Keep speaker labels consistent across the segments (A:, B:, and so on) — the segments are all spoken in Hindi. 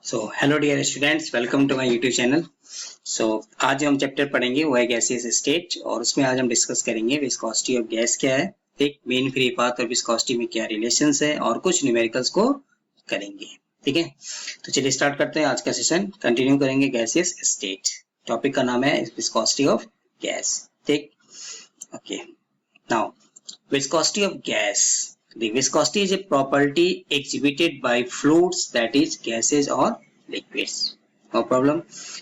A: So hello dear students, welcome to my YouTube channel. आज जो हम चैप्टर पढ़ेंगे वो है गैसियस स्टेट, और उसमें आज हम डिस्कस करेंगे विस्कोसिटी ऑफ गैस क्या है, ठीक, मेन फ्री पाथ और विस्कोसिटी में क्या रिलेशंस है, और कुछ न्यूमेरिकल्स को करेंगे। ठीक है, तो चलिए स्टार्ट करते हैं आज का सेशन। कंटिन्यू करेंगे गैसियस स्टेट। टॉपिक का नाम है विस्कोसिटी ऑफ गैस। ठीक, okay. Now viscosity of gas. The viscosity is a property exhibited by fluids, that is gases or liquids. No problem.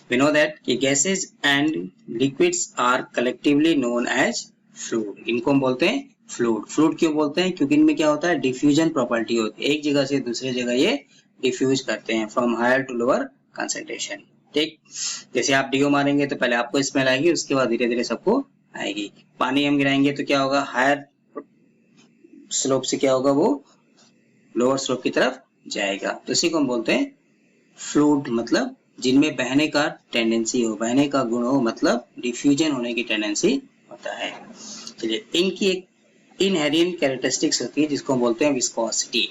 A: We know that कि gases and liquids are collectively known as fluid. इनको हम बोलते हैं fluid. Fluid क्यों बोलते हैं? क्योंकि इनमें क्या होता है, diffusion property होती है। एक जगह से दूसरे जगह ये diffuse करते हैं from higher to lower concentration. ठीक, जैसे आप डीओ मारेंगे तो पहले आपको स्मेल आएगी, उसके बाद धीरे धीरे सबको आएगी। पानी हम गिराएंगे तो क्या होगा, हायर स्लोप से क्या होगा, वो लोअर स्लोप की तरफ जाएगा। तो इसी को हम बोलते हैं फ्लूइड, मतलब जिनमें बहने का टेंडेंसी हो, बहने का गुण हो, मतलब डिफ्यूजन होने की टेंडेंसी होता है। चलिए, इनकी एक इनहेरेंट कैरेक्टरिस्टिक्स होती है जिसको हम बोलते हैं विस्कोसिटी।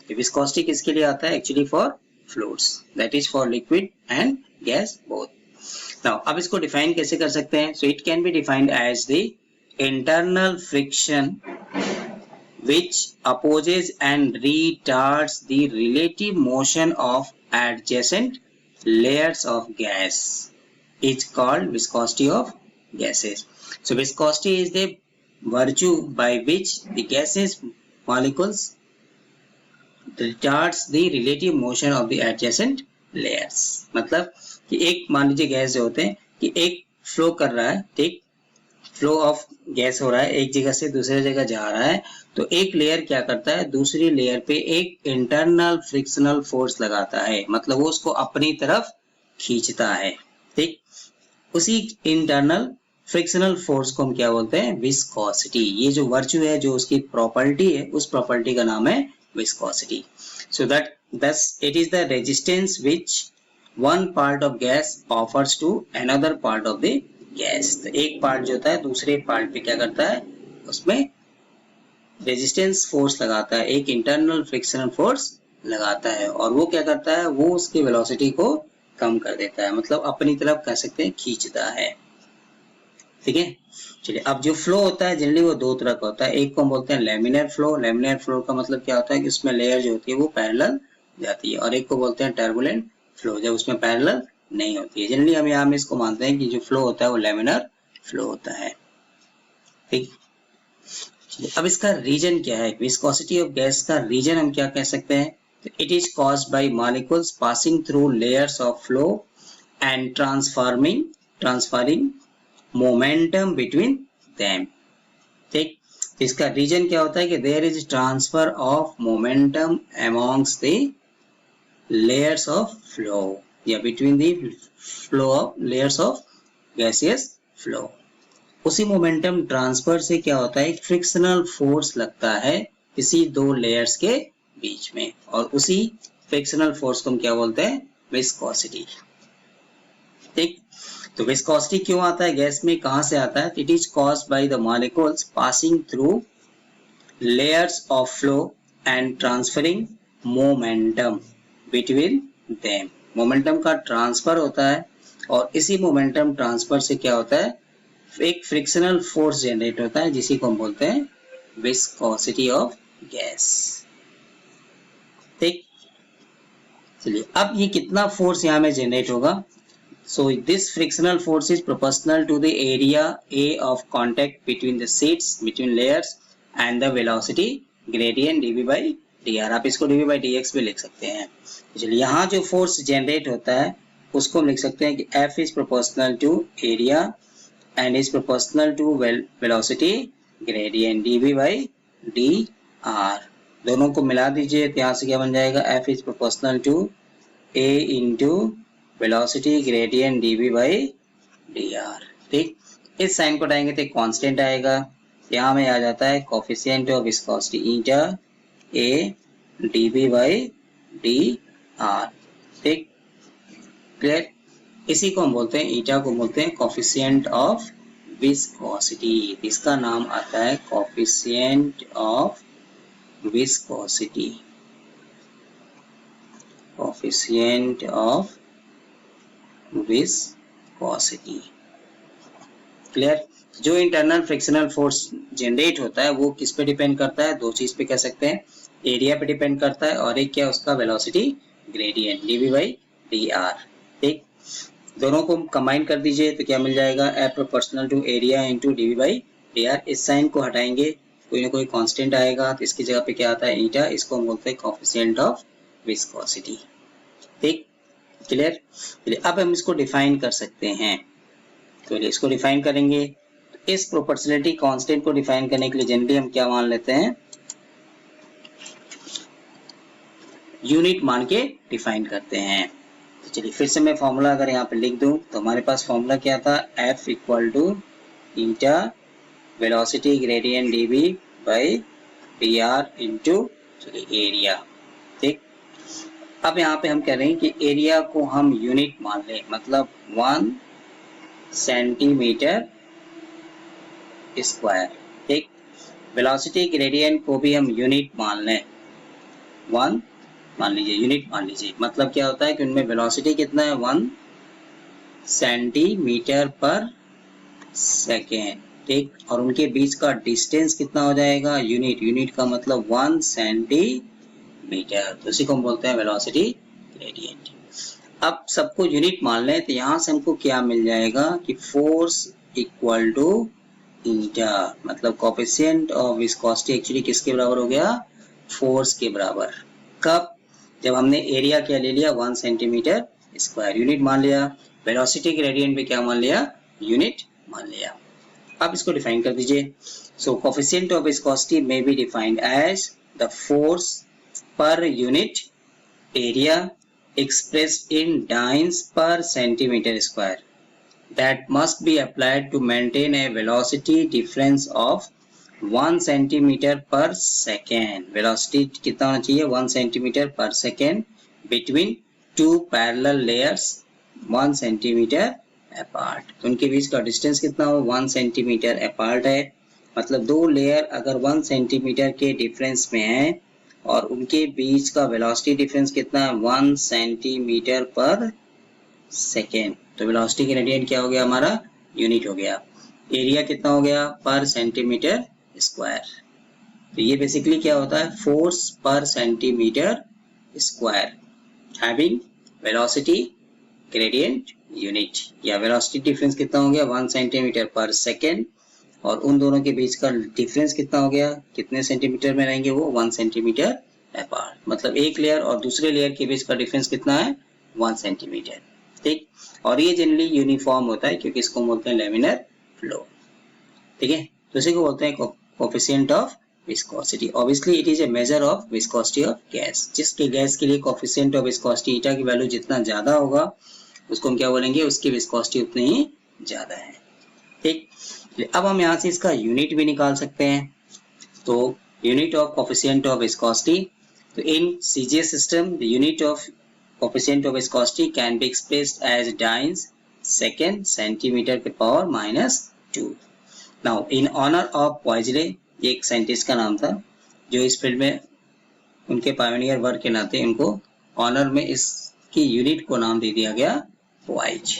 A: विस्कोसिटी किसके लिए आता है? Actually for fluids, that is for liquid and gas both. Now अब इसको डिफाइन कैसे कर सकते हैं? So it can be defined as the internal friction which opposes and retards the relative motion of adjacent layers of gas is called viscosity of gases. So viscosity is the virtue by which the gases molecules retards the relative motion of the adjacent layers. मतलब कि एक, मान लीजिए गैस जो होते हैं कि एक फ्लो कर रहा है, ठीक, फ्लो ऑफ गैस हो रहा है, एक जगह से दूसरे जगह जा रहा है, तो एक लेयर क्या करता है, दूसरी लेयर पे एक इंटरनल फ्रिक्शनल फोर्स लगाता है, मतलब वो उसको अपनी तरफ खींचता है। ठीक, उसी इंटरनल फ्रिक्शनल फोर्स को हम क्या बोलते हैं? विस्कोसिटी। ये जो वर्च्यू है, जो उसकी प्रॉपर्टी है, उस प्रॉपर्टी का नाम है viscosity. So that thus it is the resistance which one part of gas offers to another part of the gas. तो एक पार्ट जो होता है दूसरे पार्ट पे क्या करता है, उसमें रेजिस्टेंस फोर्स लगाता है, एक इंटरनल फ्रिक्शनल फोर्स लगाता है, और वो क्या करता है, वो उसकी वेलोसिटी को कम कर देता है, मतलब अपनी तरफ कह सकते हैं खींचता है। ठीक है, चलिए, अब जो फ्लो होता है जनरली वो दो तरह का होता है। एक को हम बोलते हैं लेमिनर फ्लो। लेमिनर फ्लो का मतलब क्या होता है कि उसमें लेयर जो होती है वो पैरेलल जाती है, और एक को बोलते हैं टर्बुलेंट फ्लो, जब उसमें पैरेलल नहीं होती है। जनरली हम यहाँ में इसको मानते हैं कि जो फ्लो होता है वो लेमिनर फ्लो होता है। ठीक, अब इसका रीजन क्या है? विस्कोसिटी ऑफ गैस का रीजन हम क्या कह सकते हैं? It is caused by molecules passing through layers of flow and transferring momentum between them. ठीक, इसका रीजन क्या होता है कि there is transfer of momentum amongst the layers of flow, या between the flow of layers of gaseous flow. उसी मोमेंटम ट्रांसफर से क्या होता है, एक फ्रिक्शनल फोर्स लगता है किसी दो लेयर्स के बीच में, और उसी फ्रिक्शनल फोर्स को हम क्या बोलते हैं? विस्कोसिटी। ठीक, तो विस्कोसिटी क्यों आता है गैस में, कहां से आता है? It is caused by the molecules passing through layers of flow and transferring momentum between them. Momentum का ट्रांसफर होता है, और इसी मोमेंटम ट्रांसफर से क्या होता है, एक फ्रिक्शनल फोर्स जनरेट होता है, जिसी को हम बोलते हैं विस्कोसिटी ऑफ गैस। ठीक, चलिए, अब ये कितना फोर्स यहाँ में जनरेट होगा? So this frictional force is proportional to the area A of contact between the sheets, between layers, and the velocity gradient dv by d r. आप इसको डीवी बाई डी एक्स भी लिख सकते हैं। चलिए, यहाँ जो फोर्स जनरेट होता है उसको हम लिख सकते हैं कि F is proportional to area and is proportional to velocity gradient dV by dr। दोनों को मिला दीजिए तो यहाँ से क्या बन जाएगा, F is proportional to A into velocity gradient dV by dr। ठीक, इस साइन को हटाएंगे तो एक कांस्टेंट आएगा, यहाँ में आ जाता है coefficient of viscosity eta A dV by dr। ठीक, क्लियर? इसी को हम बोलते हैं, ईटा को बोलते हैं कोफिशिएंट ऑफ विस्कोसिटी। इसका नाम आता है coefficient of viscosity. Coefficient of viscosity. Clear? जो इंटरनल फ्रिक्शनल फोर्स जनरेट होता है वो किस पे डिपेंड करता है? दो चीज पे कह सकते हैं, एरिया पे डिपेंड करता है और एक क्या, उसका velocity gradient dv by dr। ठीक, दोनों को कंबाइन कर दीजिए तो क्या मिल जाएगा? F proportional to area into dv by dr। इस साइन को हटाएंगे, कोई ना कोई कांस्टेंट आएगा तो इसकी जगह पे क्या आता है? ईटा। इसको हम बोलते हैं कोफिशिएंट ऑफ विस्कोसिटी। ठीक, क्लियर? चलिए अब हम इसको डिफाइन कर सकते हैं। तो इसको डिफाइन करेंगे, इस प्रोपोर्शनलिटी कांस्टेंट को डिफाइन करने के लिए जनरली हम क्या मान लेते हैं? यूनिट मान के डिफाइन करते हैं। तो चलिए फिर से मैं फॉर्मूला अगर यहाँ पे लिख दूं तो हमारे पास फॉर्मूला क्या था? F equal to eta velocity gradient dv by dr into area. ठीक, अब यहाँ पे हम कह रहे हैं कि एरिया को हम यूनिट मान लें, मतलब 1 सेंटीमीटर स्क्वायर। ठीक, वेलोसिटी ग्रेडियंट को भी हम यूनिट मान लें, 1 मान लीजिए, यूनिट मान लीजिए। मतलब क्या होता है कि उनमें वेलोसिटी कितना है? 1 सेंटीमीटर पर सेकेंड। ठीक, और उनके बीच का डिस्टेंस कितना हो जाएगा? यूनिट। यूनिट का मतलब 1 सेंटीमीटर, तो इसी को हम बोलते हैं वेलोसिटी ग्रेडियंट। अब सबको यूनिट मान लें तो यहां से हमको क्या मिल जाएगा कि फोर्स इक्वल टू ईटा, मतलब कोफिशिएंट ऑफ विस्कोसिटी एक्चुअली किसके बराबर हो गया? फोर्स के बराबर। कब? जब हमने एरिया क्या ले लिया? 1 सेंटीमीटर स्क्वायर, यूनिट मान लिया। वेलोसिटी ग्रेडियंट भी क्या मान लिया? यूनिट मान लिया। अब इसको डिफाइन कर दीजिए। So coefficient of viscosity may be defined as the force per unit area expressed in dynes per centimeter square that must be applied to maintain a velocity difference of 1 centimeter per second। velocity कितना होना चाहिए? 1 centimeter per second between two parallel layers 1 centimeter apart। तो उनके बीच का डिस्टेंस कितना हो? 1 centimeter apart है, मतलब दो लेयर अगर 1 सेंटीमीटर के डिफरेंस में है और उनके बीच का वेलोसिटी डिफरेंस कितना है? 1 सेंटीमीटर पर सेकेंड। तो वेलोसिटी ग्रेडियंट क्या हो गया हमारा? यूनिट हो गया। एरिया कितना हो गया? पर सेंटीमीटर स्क्वायर। तो ये बेसिकली क्या होता है? फोर्स पर centimetre square having velocity gradient unit, या वेलोसिटी डिफरेंस कितना हो गया? 1 सेंटीमीटर पर सेकेंड, और उन दोनों के बीच का डिफरेंस कितना हो गया? कितने सेंटीमीटर में रहेंगे वो? 1 सेंटीमीटर अपार्ट। मतलब एक लेयर और दूसरे लेयर के बीच का डिफरेंस कितना है? 1 सेंटीमीटर। ठीक, और ये जनरली यूनिफॉर्म होता है क्योंकि इसको बोलते हैं लेमिनर फ्लो। ठीक है, तो इसी को बोलते हैं coefficient of viscosity. Obviously it is a measure of viscosity of gas. जिसके गैस के लिए कोफिशिएंट ऑफ विस्कोसिटी ईटा की वैल्यू जितना ज्यादा होगा उसको हम क्या बोलेंगे? उसकी विस्कोसिटी उतनी ही ज्यादा है। ठीक, अब हम यहाँ से इसका यूनिट भी निकाल सकते हैं। तो unit of coefficient of viscosity, तो in CGS system the unit of coefficient of viscosity can be expressed as dynes second centimetre के power -2। Now in honour of Poiseuille, ये एक साइंटिस्ट का नाम था जो इस फील्ड में उनके पायोनियर वर्क के नाते उनको ऑनर में इसकी यूनिट को नाम दे दिया गया पॉइज।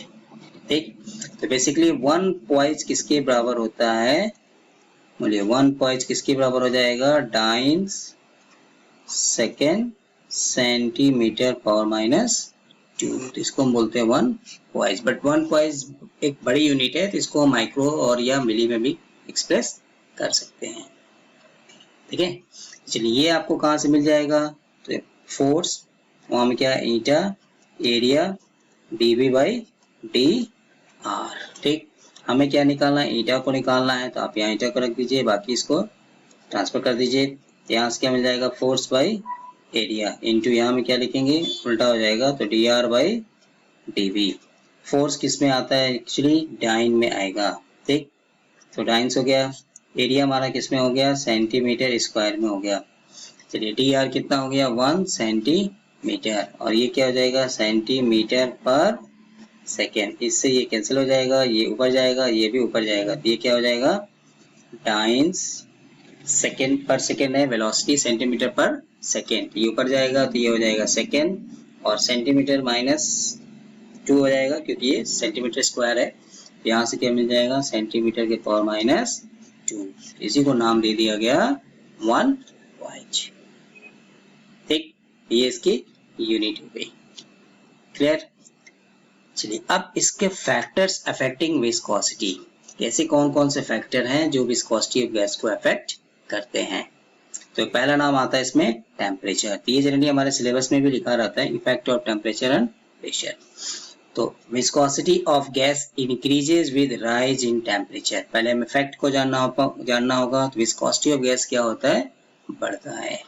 A: ठीक, तो बेसिकली 1 पॉइज किसके बराबर होता है? बोलिए 1 पॉइज किसके बराबर हो जाएगा? Dance second centimetre power -2। तो इसको हम बोलते हैं 1 पॉइज। बट 1 पॉइज एक बड़ी यूनिट है तो इसको हम माइक्रो और या मिली में भी एक्सप्रेस कर सकते हैं। ठीक है, चलिए ये आपको कहाँ से मिल जाएगा? तो फोर्स वहां में क्या? ईटा, एरिया dv बाई dr। ठीक, हमें क्या निकालना है? ईटा को निकालना है, तो आप यहाँ ईटा को रख दीजिए, बाकी इसको ट्रांसफर कर दीजिए। यहाँ से क्या मिल जाएगा? फोर्स बाई एरिया इंटू यहाँ में क्या लिखेंगे? उल्टा हो जाएगा, तो dr बाई dv। फोर्स किस में आता है? एक्चुअली डाइन में आएगा। ठीक, तो डाइन्स हो गया। एरिया हमारा किस में हो गया? सेंटीमीटर स्क्वायर में हो गया। चलिए dr कितना हो गया? 1 सेंटीमीटर, और ये क्या हो जाएगा? सेंटीमीटर पर सेकेंड। इससे ये कैंसिल हो जाएगा, ये ऊपर जाएगा, ये भी ऊपर जाएगा, तो ये क्या हो जाएगा? डाइन्स सेकेंड पर सेकेंड है, वेलोसिटी सेंटीमीटर पर सेकेंड, ये ऊपर जाएगा तो ये हो जाएगा सेकेंड, और सेंटीमीटर -2 हो जाएगा क्योंकि ये सेंटीमीटर स्क्वायर है। यहाँ से क्या मिल जाएगा, सेंटीमीटर के पावर -2। इसी को नाम दे दिया गया 1 वाट। ठीक, ये इसकी यूनिट हो गई। क्लियर। चलिए अब इसके फैक्टर्स अफेक्टिंग विस्कोसिटी, कैसे कौन कौन से फैक्टर हैं जो विस्कोसिटी ऑफ गैस को अफेक्ट करते हैं। तो पहला नाम आता है इसमें टेम्परेचर। ये जनरली हमारे सिलेबस में भी लिखा रहता है, effect of temperature and pressure. तो viscosity of gas increases with rise in temperature. पहले हमें इफेक्ट को जानना होगा। तो विस्कोसिटी ऑफ गैस क्या होता है, बढ़ता है।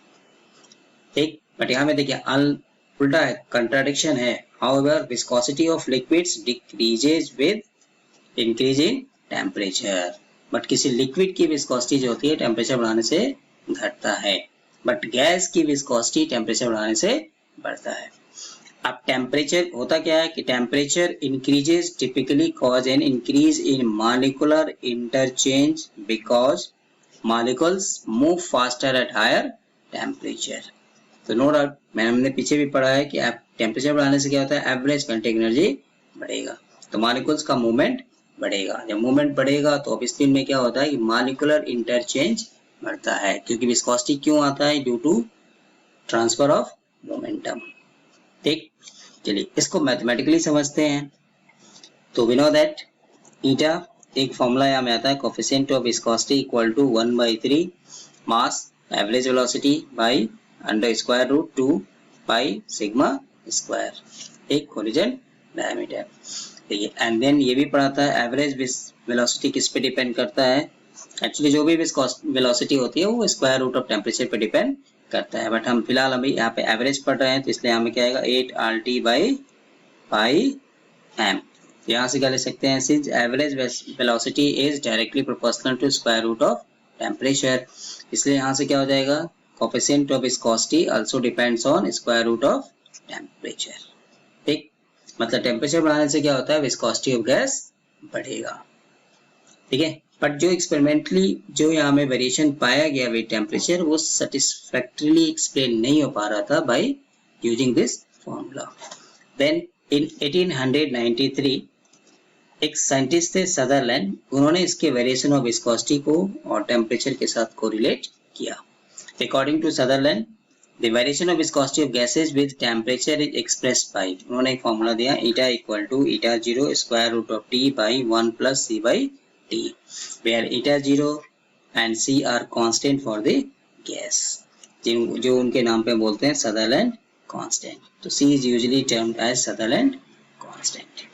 A: ठीक, बट यहाँ में देखिए उल्टा है, कंट्राडिक्शन है। However, viscosity of liquids decreases with increase in temperature. But किसी लिक्विड की विस्कोसिटी जो होती है टेम्परेचर बढ़ाने से घटता है, बट गैस की विस्कोसिटी टेम्परेचर बढ़ाने से बढ़ता है। अब टेम्परेचर होता क्या है कि temperature increases typically cause an increase in molecular interchange because molecules move faster at higher temperature. तो नो डाउट, हमने पीछे भी पढ़ा है कि टेम्परेचर बढ़ाने से क्या होता है, एवरेज काइनेटिक एनर्जी बढ़ेगा, तो मॉलिक्यूल्स का मूवमेंट बढ़ेगा। जब मूवमेंट बढ़ेगा तो ऑब्वियसली में क्या होता है कि मॉलिक्यूलर इंटरचेंज बढ़ता है, क्योंकि विस्कोसिटी क्यों आता है, due to transfer of momentum. ठीक, चलिए इसको मैथमेटिकली समझते हैं। तो वी नो दैट ईटा एक फॉर्मूला यहाँ में आता है, coefficient of viscosity equal to 1/3 mass average velocity by √2 pi sigma square, एक कोलिजन डायमीटर। देखिए एंड देन ये भी पढ़ा था एवरेज वेलोसिटी किस पे डिपेंड करता है। एक्चुअली जो भी वेलोसिटी होती है वो स्क्वायर रूट ऑफ टेम्परेचर पे डिपेंड करता है, बट हम फिलहाल अभी यहाँ पे एवरेज पढ़ रहे हैं, तो इसलिए हमें क्या आएगा 8 RT बाई पाई m। यहाँ से क्या ले सकते हैं, since average velocity is directly proportional to square root of temperature, इसलिए यहाँ से क्या हो जाएगा, coefficient of viscosity also depends on square root of temperature. ठीक, मतलब टेम्परेचर बढ़ाने से क्या होता है, विस्कोसिटी ऑफ गैस बढ़ेगा। ठीक है, बट जो एक्सपेरिमेंटली जो यहाँ में वेरिएशन पाया गया विद टेम्परेचर वो सेटिस्फैक्टरीली एक्सप्लेन नहीं हो पा रहा था by using this formula. Then in 1893 एक साइंटिस्ट थे सदरलैंड, उन्होंने इसके वेरिएशन ऑफ विस्कोसिटी को और टेम्परेचर के साथ कोरिलेट किया। According to Sutherland, the variation of viscosity of gases with temperature is expressed by, उन्होंने एक फॉर्मूला दिया, eta equal to eta 0 square root of T by 1 plus C by T, where eta 0 and C are constant for the gas, जो उनके नाम पे बोलते हैं Sutherland constant। तो C is usually termed as Sutherland constant।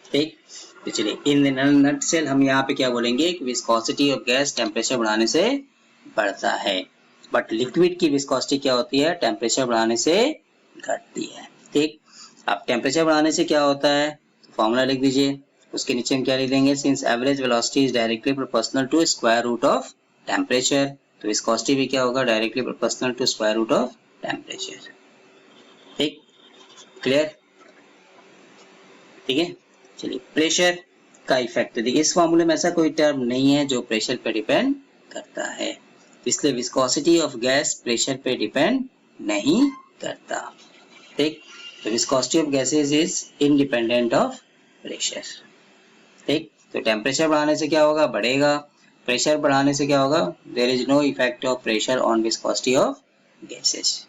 A: ठीक, तो चलिए इन नटसेल हम यहाँ पे क्या बोलेंगे कि विस्कोसिटी ऑफ गैस टेम्परेचर बढ़ाने से बढ़ता है, बट लिक्विड की विस्कोसिटी क्या होती है, टेम्परेचर बढ़ाने से घटती है। ठीक, अब टेम्परेचर बढ़ाने से क्या होता है, तो फॉर्मूला लिख दीजिए, उसके नीचे हम क्या लिख देंगे, since average velocity is directly proportional to square root of temperature, तो विस्कोसिटी भी क्या होगा, directly proportional to square root of temperature. ठीक, क्लियर। ठीक है, चलिए प्रेशर का इफेक्ट, देखिए इस फॉर्मूले में ऐसा कोई टर्म नहीं है जो प्रेशर पे डिपेंड करता है, इसलिए विस्कोसिटी ऑफ गैस प्रेशर पे डिपेंड नहीं करता। ठीक, तो viscosity of gases is independent of pressure. ठीक, तो टेम्परेचर बढ़ाने से क्या होगा, बढ़ेगा, प्रेशर बढ़ाने से क्या होगा, there is no effect of pressure on viscosity of gases.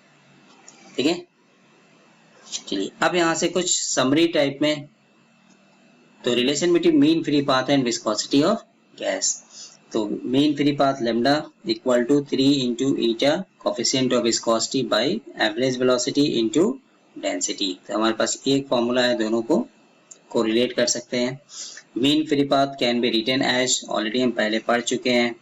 A: ठीक है, चलिए अब यहाँ से कुछ समरी टाइप में, तो relation between mean free path and viscosity of gas, तो mean free path lambda equal to 3 into eta coefficient of viscosity by average velocity into density. तो हमारे पास एक फॉर्मूला है, दोनों को कोरिलेट कर सकते हैं। Mean free path can be written as, already हम पहले पढ़ चुके हैं,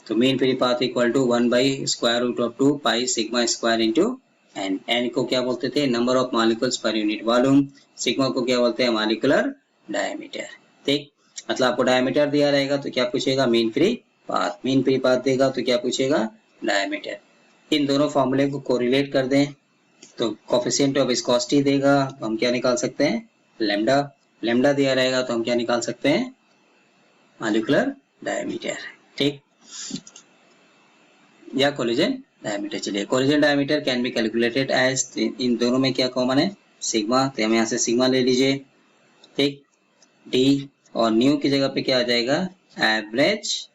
A: तो mean free path equal to 1 by square root of 2 pi sigma square into n. N को क्या बोलते थे, नंबर ऑफ मॉलिक्यूल्स पर यूनिट वॉल्यूम, सिग्मा को क्या बोलते हैं, मॉलिक्यूलर डायमीटर। ठीक, मतलब आपको डायमीटर दिया रहेगा तो क्या पूछेगा, mean free path, mean free path देगा तो क्या पूछेगा, डायमीटर। इन दोनों फॉर्मूले को कोरिलेट कर दें, तो कोफिशिएंट ऑफ विस्कोसिटी देगा तो हम क्या निकाल सकते हैं, लेमडा, लेमडा दिया रहेगा तो हम क्या निकाल सकते हैं, मॉलिक्यूलर डायमीटर। ठीक, या कोलिजन डायमीटर। चलिए collision diameter can be calculated as, इन दोनों में क्या कॉमन है, सिग्मा, तो हम यहाँ से सिग्मा ले लीजिए, ठीक। डी और न्यू की जगह पे क्या आ जाएगा, average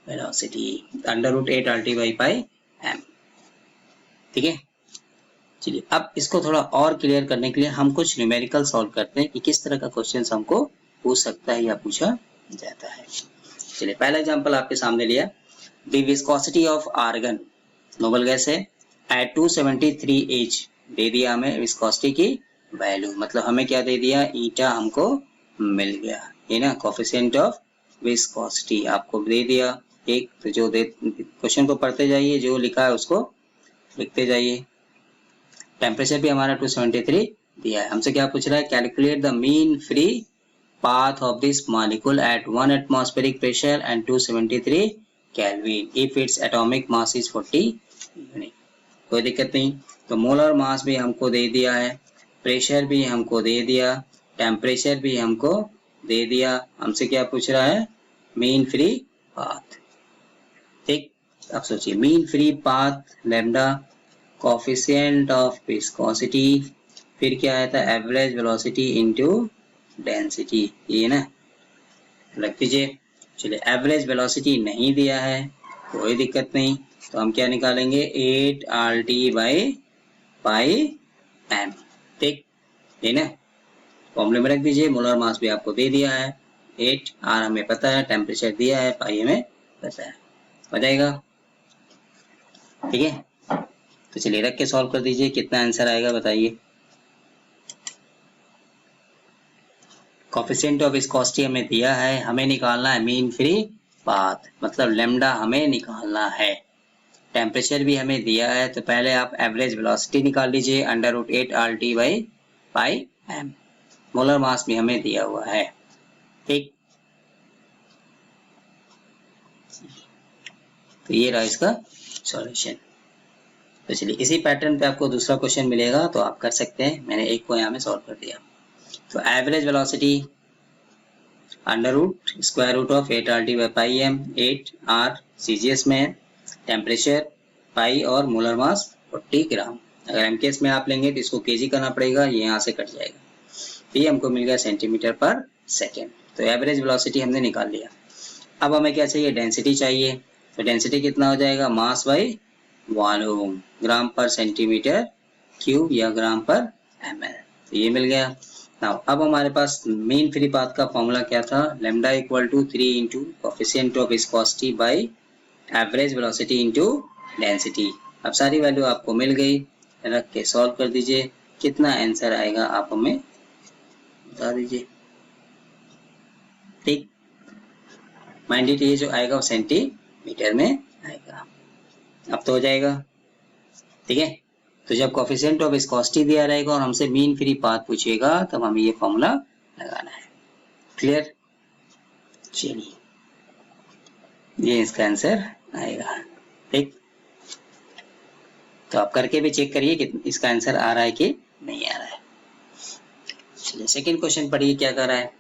A: velocity √8 RT by pi m, ठीक है। चलिए अब इसको थोड़ा और क्लियर करने के लिए हम कुछ न्यूमेरिकल सॉल्व करते हैं कि किस तरह का क्वेश्चन हमको पूछ सकता है या पूछा जाता है। चलिए पहला एग्जांपल आपके सामने लिया, the viscosity of argon, noble gas है, एट 273 H दे दिया हमें विस्कोसिटी की वैल्यू, मतलब हमें क्या दे दिया, ईटा हमको मिल गया, है ना, कोफिशिएंट ऑफ विस्कोसिटी आपको दे दिया। एक तो जो दे क्वेश्चन को पढ़ते जाइए, जो लिखा है उसको लिखते जाइए। टेम्परेचर भी हमारा 273 दिया है। हमसे क्या पूछ रहा है, calculate the mean free path of this molecule eight 1 atmospheric pressure and 273 kelvin if its atomic mass is 40 unit. कोई दिक्कत नहीं। तो मोलर मास भी हमको दे दिया है, प्रेशर भी हमको दे दिया, टेम्परेचर भी हमको दे दिया। हमसे क्या पूछ रहा है, मीन फ्री पाथ, ठीक। अब सोचिए, mean free path lambda, coefficient of viscosity, फिर क्या आया था, एवरेज वेलोसिटी इनटू डेंसिटी, ये ना रख दीजिए। चलिए एवरेज वेलोसिटी नहीं दिया है, कोई दिक्कत नहीं, तो हम क्या निकालेंगे, 8 RT बाई पाई एम, ठीक, ये ना फॉर्मूले में रख दीजिए। मोलर मास भी आपको दे दिया है, 8 R हमें पता है, टेम्परेचर दिया है, पाई हमें पता है, हो जाएगा, ठीक है। तो चलिए रख के सॉल्व कर दीजिए, कितना आंसर आएगा बताइए। कोफिशिएंट ऑफ विस्कोसिटी हमें दिया है, हमें निकालना है मीन फ्री पाथ, मतलब लैम्डा हमें निकालना है। टेम्परेचर भी हमें दिया है, तो पहले आप एवरेज वेलोसिटी निकाल लीजिए, √8 RT by pi M. Molar mass भी हमें दिया हुआ है, ठीक। तो ये रहा इसका सॉल्यूशन। तो चलिए इसी पैटर्न पे आपको दूसरा क्वेश्चन मिलेगा, तो आप कर सकते हैं। मैंने एक को यहाँ में सॉल्व कर दिया। तो average velocity √√8 RT by pi M, 8 R CGS में है, टेम्परेचर पाई और मोलर मास 40 ग्राम। अगर MKS में आप लेंगे तो इसको kg करना पड़ेगा, ये यहाँ से कट जाएगा। तो ये हमको मिल गया सेंटीमीटर पर सेकेंड। तो एवरेज वेलोसिटी हमने निकाल लिया। अब हमें क्या चाहिए, डेंसिटी चाहिए। तो डेंसिटी कितना हो जाएगा, मास बाई वॉल्यूम, ग्राम पर सेंटीमीटर क्यूब या ग्राम पर ml। तो ये मिल गया। नाउ अब हमारे पास मीन फ्री पाथ का फॉर्मूला क्या था, lambda equal to 3 into coefficient of viscosity by average velocity into density. अब सारी वैल्यू आपको मिल गई, रख के सॉल्व कर दीजिए, कितना आंसर आएगा आप हमें बता दीजिए, ठीक। माइंड इट, ये जो आएगा वो सेंटीमीटर में आएगा। अब तो हो जाएगा, ठीक है। तो जब कोफिशिएंट ऑफ विस्कोसिटी दिया रहेगा और हमसे मीन फ्री पाथ पूछेगा, तब हमें ये फॉर्मूला लगाना है। क्लियर, चलिए ये इसका आंसर आएगा, ठीक। तो आप करके भी चेक करिए कि इसका आंसर आ रहा है कि नहीं आ रहा है। चलिए सेकेंड क्वेश्चन पढ़िए क्या कर रहा है।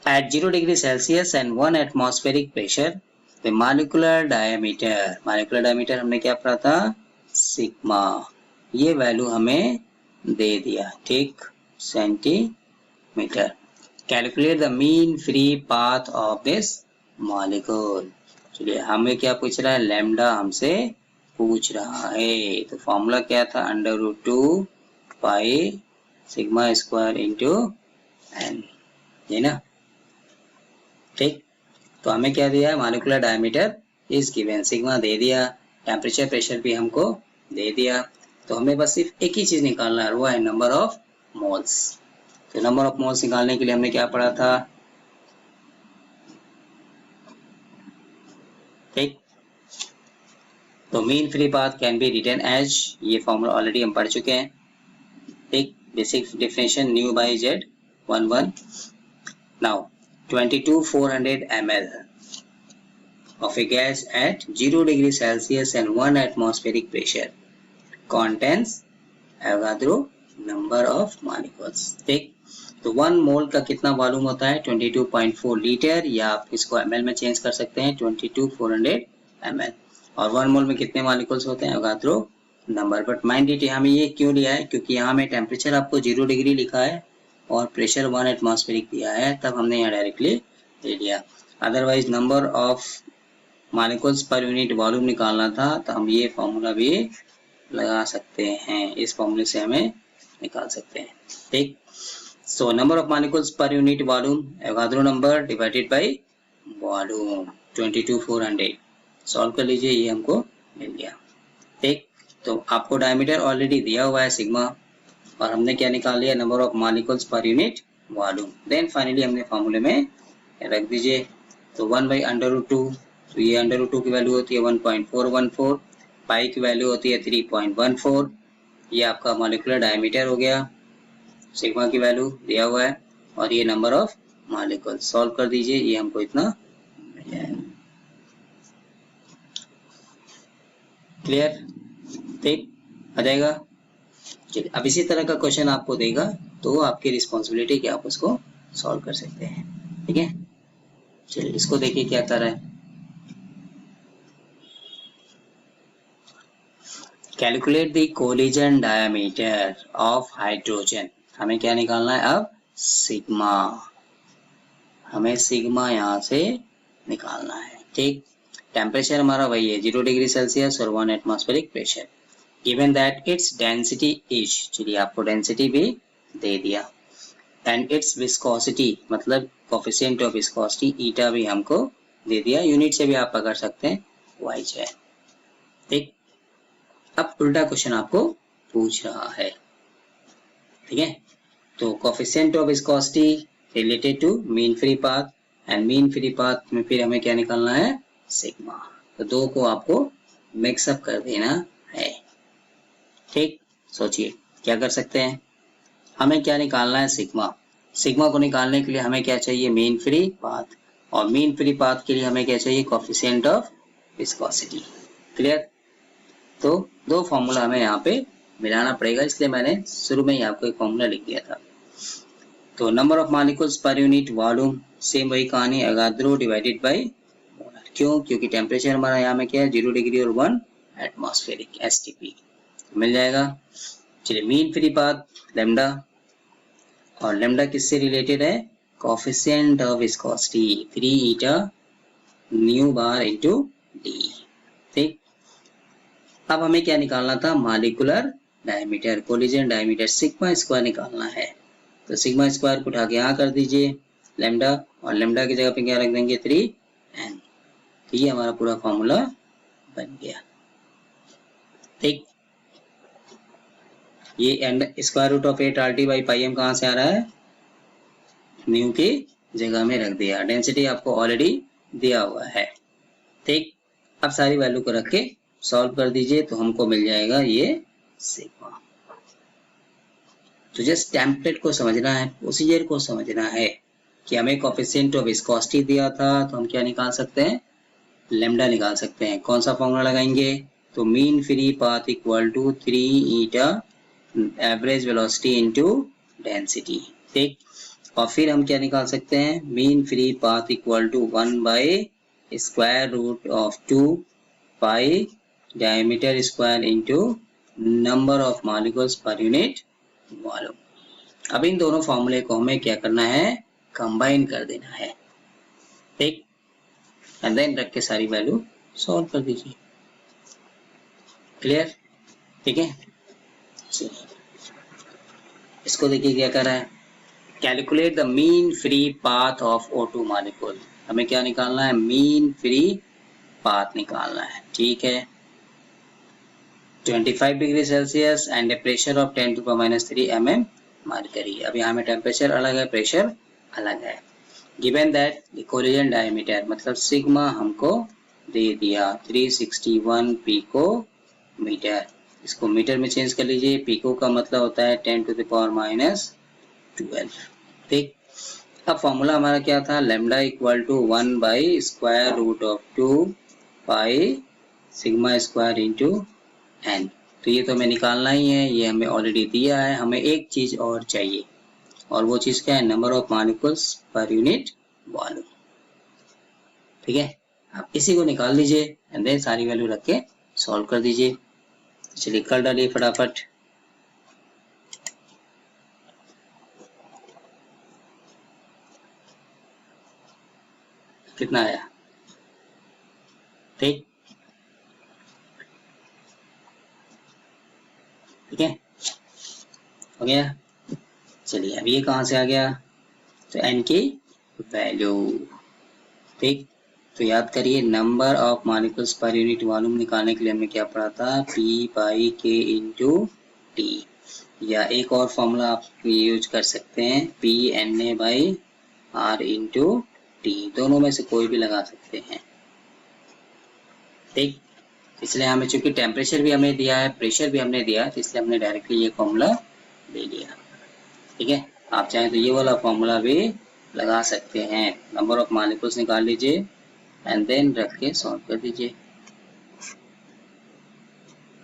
A: At 0 degree Celsius and 1 atmospheric pressure the molecular diameter हमने क्या पढ़ा था, सिग्मा, ये वैल्यू हमें दे दिया, ठीक, centimetre. Calculate the mean free path of this molecule. चलिए हमें क्या पूछ रहा है, लैम्डा हमसे पूछ रहा है। तो फॉर्मूला क्या था, √2 pi sigma square into N, ये ना, ठीक। तो हमें क्या दिया है, molecular diameter is given, sigma दे दिया, टेम्परेचर प्रेशर भी हमको दे दिया। तो हमें बस सिर्फ एक ही चीज निकालना है, वो है नंबर ऑफ मोल्स। तो नंबर ऑफ मोल्स निकालने के लिए हमने क्या पढ़ा था, ठीक। तो mean free path can be written as, ये फॉर्मूला ऑलरेडी हम पढ़ चुके हैं, ठीक। Basic definition nu by Z11। Now 22,400 ml of a gas at 0 degree Celsius and 1 atmospheric pressure contains Avogadro number of molecules, ठीक। तो 1 मोल का कितना वॉल्यूम होता है, 22.4 लीटर, या आप इसको ml में चेंज कर सकते हैं, 22,400 ml। और 1 मोल में कितने मॉलिक्यूल्स होते हैं, Avogadro number. But mind it, हमें ये क्यों लिया है, क्योंकि यहाँ में टेम्परेचर आपको 0 डिग्री लिखा है और प्रेशर 1 एटमॉस्फेरिक दिया है, तब हमने यहाँ डायरेक्टली ले लिया। अदरवाइज नंबर ऑफ मॉलिक्यूल्स पर यूनिट वॉल्यूम निकालना था तो हम ये फॉर्मूला भी लगा सकते हैं, इस फॉर्मूले से हमें निकाल सकते हैं। ठीक, सो नंबर ऑफ मॉलिक्यूल्स पर unit volume Avogadro number divided by volume 22400। Solve कर लीजिए, ये हमको मिल गया। ठीक, तो आपको डायमीटर ऑलरेडी दिया हुआ है सिग्मा, और हमने क्या निकाल लिया, नंबर ऑफ मॉलिक्यूल्स पर यूनिट वॉल्यूम। देन फाइनली हमने फॉर्मूले में रख दीजिए, तो 1/√2, तो ये √2 की वैल्यू होती है 1.414, पाई की वैल्यू होती है 3.14। ये आपका मॉलिक्यूलर डायमीटर हो गया, सिग्मा की वैल्यू दिया हुआ है, और ये नंबर ऑफ मॉलिक्यूल। सॉल्व कर दीजिए, ये हमको इतना मिल जाएगा। क्लियर? ठीक, आ जाएगा। चलिए, अब इसी तरह का क्वेश्चन आपको देगा तो आपकी रिस्पॉन्सिबिलिटी कि आप उसको सॉल्व कर सकते हैं। ठीक है, चलिए इसको देखिए क्या कर रहा है। Calculate the collision diameter of hydrogen. हमें क्या निकालना है अब, सिग्मा। हमें सिग्मा यहाँ से निकालना है। ठीक, टेम्परेचर हमारा वही है 0 डिग्री सेल्सियस और 1 atmospheric pressure. Given that its density is, चलिए आपको डेंसिटी भी दे दिया, एंड इट्स विस्कोसिटी मतलब कोफिशिएंट ऑफ विस्कोसिटी ईटा भी हमको दे दिया। यूनिट से भी आप पकड़ सकते हैं, वाइज है। ठीक, अब उल्टा क्वेश्चन आपको पूछ रहा है। ठीक है, तो coefficient of viscosity related to mean free path, and mean free path में फिर हमें क्या निकालना है, सिग्मा। तो दो को आपको मिक्सअप कर देना है। ठीक, सोचिए क्या कर सकते हैं। हमें क्या निकालना है, सिग्मा। सिग्मा को निकालने के लिए हमें क्या चाहिए, मीन फ्री पाथ, और मीन फ्री पाथ के लिए हमें क्या चाहिए, कोफिशिएंट ऑफ विस्कोसिटी। क्लियर? तो दो फॉर्मूला हमें यहाँ पे मिलाना पड़ेगा, इसलिए मैंने शुरू में ही आपको एक फॉर्मूला लिख दिया था। तो नंबर ऑफ मॉलिक्यूल्स पर यूनिट वॉल्यूम, सेम वही कहानी, एवोगाद्रो डिवाइडेड बाय मोलर। क्यों, क्योंकि टेम्परेचर हमारा यहाँ में क्या है, 0 डिग्री और 1 एटमॉस्फेरिक, एसटीपी मिल जाएगा। चलिए, मीन फ्री पाथ लेमडा, और लेमडा किससे रिलेटेड है, coefficient of viscosity 3 eta new bar into D. ठीक, अब हमें क्या निकालना था, molecular diameter, collision diameter, sigma square निकालना है। तो सिग्मा स्क्वायर को उठा के यहाँ कर दीजिए लेमडा, और लेमडा की जगह पे क्या रख देंगे, 3n। तो ये हमारा पूरा फॉर्मूला बन गया। ठीक, ये and square root of 8 RT by pi M कहाँ से आ रहा है, न्यू की जगह में रख दिया। डेंसिटी आपको ऑलरेडी दिया हुआ है। ठीक, अब सारी वैल्यू को रख के सॉल्व कर दीजिए, तो हमको मिल जाएगा ये सिग्मा। तो जस्ट टेम्पलेट को समझना है, प्रोसीजर को समझना है कि हमें कोफिशिएंट ऑफ विस्कोसिटी दिया था, तो हम क्या निकाल सकते हैं, लेमडा निकाल सकते हैं। कौन सा फॉर्मूला लगाएंगे, तो mean free path equal to 3 eta average velocity into density. ठीक, और फिर हम क्या निकाल सकते हैं, mean free path equal to 1 by square root of 2 pi diameter square into number of molecules पर यूनिट वॉल्यूम। अब इन दोनों फॉर्मूले को हमें क्या करना है, कंबाइन कर देना है। ठीक, एंड देन रख के सारी वैल्यू सॉल्व कर दीजिए। क्लियर? ठीक है, चलिए इसको देखिए क्या कर रहा है, calculate the mean free path of O2 molecule. हमें क्या निकालना है, मीन फ्री पाथ निकालना है। ठीक है, 25 degree Celsius and A pressure of 10⁻³ mm mercury. अब यहाँ में टेम्परेचर अलग है, प्रेशर अलग है। Given that the collision diameter मतलब सिग्मा हमको दे दिया 361 पिको मीटर। इसको मीटर में चेंज कर लीजिए, पिको का मतलब होता है 10⁻12। ठीक, अब फॉर्मूला हमारा क्या था, lambda equal to 1 by square root of 2 pi sigma square into n। तो ये तो हमें निकालना ही है, ये हमें ऑलरेडी दिया है। हमें एक चीज और चाहिए, और वो चीज क्या है, नंबर ऑफ मॉलिक्यूल्स पर यूनिट वॉल्यूम। ठीक है, आप इसी को निकाल लीजिए एंड देन सारी वैल्यू रख के सॉल्व कर दीजिए। चलिए कर डालिए फटाफट। कितना आया? ठीक है, हो गया। चलिए अब ये कहाँ से आ गया? तो n की वैल्यू। ठीक, तो याद करिए नंबर ऑफ मॉलिक्यूल्स पर यूनिट वॉल्यूम निकालने के लिए हमने क्या पढ़ा था? P by K into T, या एक और फॉर्मूला आप यूज कर सकते हैं P Na by R into T, दोनों में से कोई भी लगा सकते हैं। ठीक, इसलिए हमें चूंकि टेम्परेचर भी हमने दिया है, प्रेशर भी हमने दिया है, तो इसलिए हमने डायरेक्टली ये फॉर्मूला ले लिया। ठीक है, आप चाहें तो ये वाला फॉर्मूला भी लगा सकते हैं। नंबर ऑफ मॉलिक्यूल्स निकाल लीजिए एंड देन रख के सॉल्व कर दीजिए।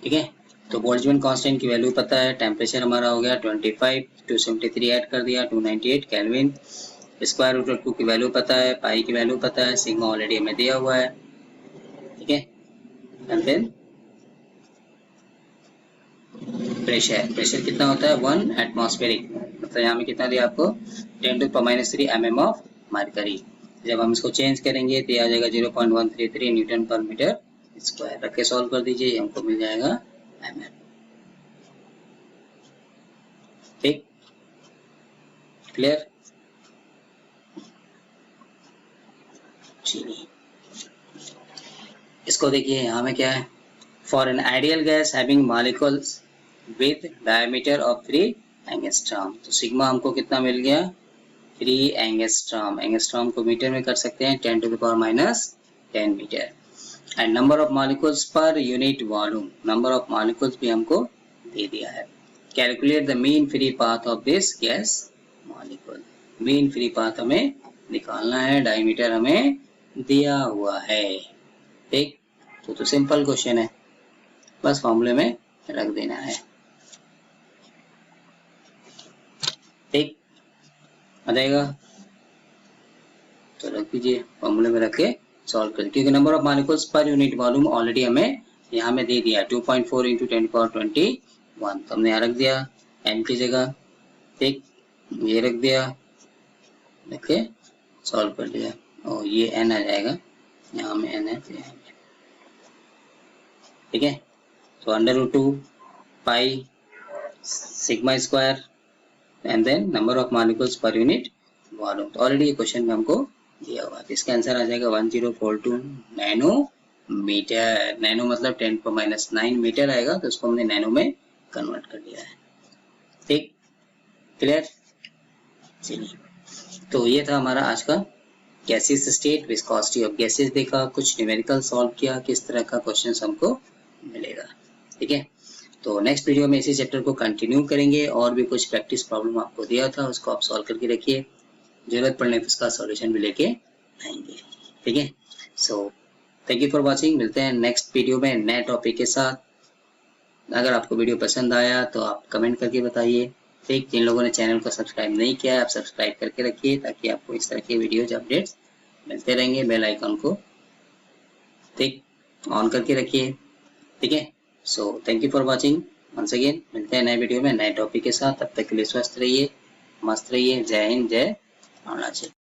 A: ठीक है, तो बोल्ट्जमैन कांस्टेंट की वैल्यू पता है, टेम्परेचर हमारा हो गया 25, 273 ऐड कर दिया 298 केल्विन, स्क्वायर रूट ऑफ 2 की वैल्यू पता है, पाई की वैल्यू पता है, सिग्मा ऑलरेडी हमें दिया हुआ है। ठीक है, एंड देन प्रेशर कितना होता है? 1 एटमॉस्फेरिक, मतलब यहाँ में कितना दिया आपको? 10⁻³ mm ऑफ मरकरी। जब हम इसको चेंज करेंगे तो ये आ जाएगा 0.133 न्यूटन पर मीटर स्क्वायर। रख के सॉल्व कर दीजिए, हमको मिल जाएगा mm। ठीक, क्लियर? चलिए इसको देखिए, यहाँ में क्या है? For an ideal gas having molecules with diameter of 3 angstrom, तो सिग्मा हमको कितना मिल गया? 3 एंगस्ट्रॉम। एंगस्ट्रॉम को मीटर में कर सकते हैं 10⁻⁻10 metre. And number of molecules पर unit volume, number of molecules भी हमको दे दिया है। Calculate the mean free path of this gas molecule, mean free path हमें निकालना है, डायमीटर हमें दिया हुआ है। ठीक, तो सिंपल क्वेश्चन है, बस फॉर्मूले में रख देना है। ठीक, आ जाएगा तो रख दीजिए, फॉर्मूले में रख के सॉल्व कर, क्योंकि नंबर ऑफ मॉलिक्यूल्स पर यूनिट वॉल्यूम ऑलरेडी हमें यहाँ में दे दिया 2.4 इंटू 10⁻21, तो हमने यहाँ रख दिया n की जगह। ठीक, ये रख दिया, रख के सॉल्व कर दिया, और ये n आ जाएगा, यहाँ में n है। ठीक है, तो √2 pi sigma square and then number of molecules पर यूनिट वॉल्यूम, तो ऑलरेडी ये क्वेश्चन में हमको दिया हुआ है। इसका आंसर आ जाएगा 1042 नैनोमीटर। नैनो मतलब 10⁻⁹ मीटर आएगा, तो उसको हमने नैनो में कन्वर्ट कर दिया है। ठीक, क्लियर? चलिए, तो ये था हमारा आज का gases state, viscosity of gases देखा, कुछ न्यूमेरिकल सॉल्व किया, किस तरह का क्वेश्चन हमको मिलेगा। ठीक है, तो नेक्स्ट वीडियो में इसी चैप्टर को कंटिन्यू करेंगे, और भी कुछ प्रैक्टिस प्रॉब्लम आपको दिया था उसको आप सॉल्व करके रखिए, जरूरत पड़ने पर उसका सॉल्यूशन भी लेके आएंगे। ठीक है, so thank you for watching, मिलते हैं नेक्स्ट वीडियो में नए टॉपिक के साथ। अगर आपको वीडियो पसंद आया तो आप कमेंट करके बताइए। ठीक, जिन लोगों ने चैनल को सब्सक्राइब नहीं किया है, आप सब्सक्राइब करके रखिए, ताकि आपको इस तरह के वीडियोज अपडेट्स मिलते रहेंगे। बेल आइकन को ठीक ऑन करके रखिए। ठीक है, so thank you for watching once again, मिलते हैं नए वीडियो में नए टॉपिक के साथ। तब तक के लिए स्वस्थ रहिए, मस्त रहिए। जय हिंद, जय अरुणाचल।